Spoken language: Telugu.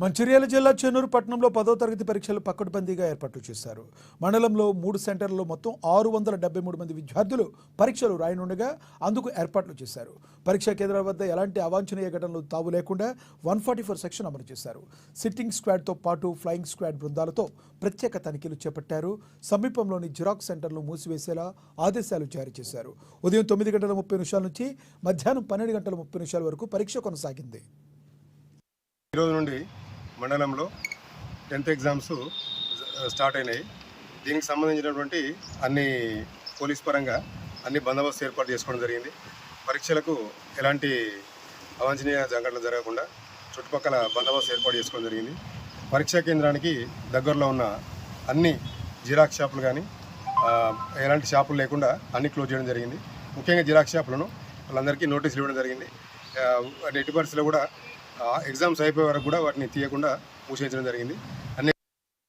మంచిర్యాల జిల్లా చెన్నూరు పట్టణంలో 10వ తరగతి పరీక్షలు పకడ్బందీగా ఏర్పాట్లు చేశారు. మండలంలో 3 సెంటర్లలో మొత్తం 673 మంది విద్యార్థులు పరీక్షలు రాయనుండగా అందుకు ఏర్పాట్లు చేశారు. పరీక్షా కేంద్రాల వద్ద ఎలాంటి అవాంఛనీయ ఘటనలు తావు లేకుండా 144 సెక్షన్ అమలు చేశారు. సిట్టింగ్ స్క్వాడ్తో పాటు ఫ్లయింగ్ స్క్వాడ్ బృందాలతో ప్రత్యేక తనిఖీలు చేపట్టారు. సమీపంలోని జిరాక్స్ సెంటర్లు మూసివేసేలా ఆదేశాలు జారీ చేశారు. ఉదయం 9:30 నుంచి మధ్యాహ్నం 12:30 వరకు పరీక్ష కొనసాగింది. ఈరోజు నుండి మండలంలో 10th ఎగ్జామ్స్ స్టార్ట్ అయినాయి. దీనికి సంబంధించినటువంటి అన్ని పోలీస్ పరంగా అన్ని బందోబస్తు ఏర్పాటు చేసుకోవడం జరిగింది. పరీక్షలకు ఎలాంటి అవాంఛనీయ సంఘటనలు జరగకుండా చుట్టుపక్కల బందోబస్తు ఏర్పాటు చేసుకోవడం జరిగింది. పరీక్షా కేంద్రానికి దగ్గరలో ఉన్న అన్ని జిరాక్స్ షాపులు కానీ ఎలాంటి షాపులు లేకుండా అన్ని క్లోజ్ చేయడం జరిగింది. ముఖ్యంగా జిరాక్స్ షాపులను వాళ్ళందరికీ నోటీసులు ఇవ్వడం జరిగింది. ఎట్టి పరిస్థితుల్లో కూడా ఎగ్జామ్స్ అయిపోయే వరకు కూడా వాటిని తీయకుండా మూసేయించడం జరిగింది. అన్ని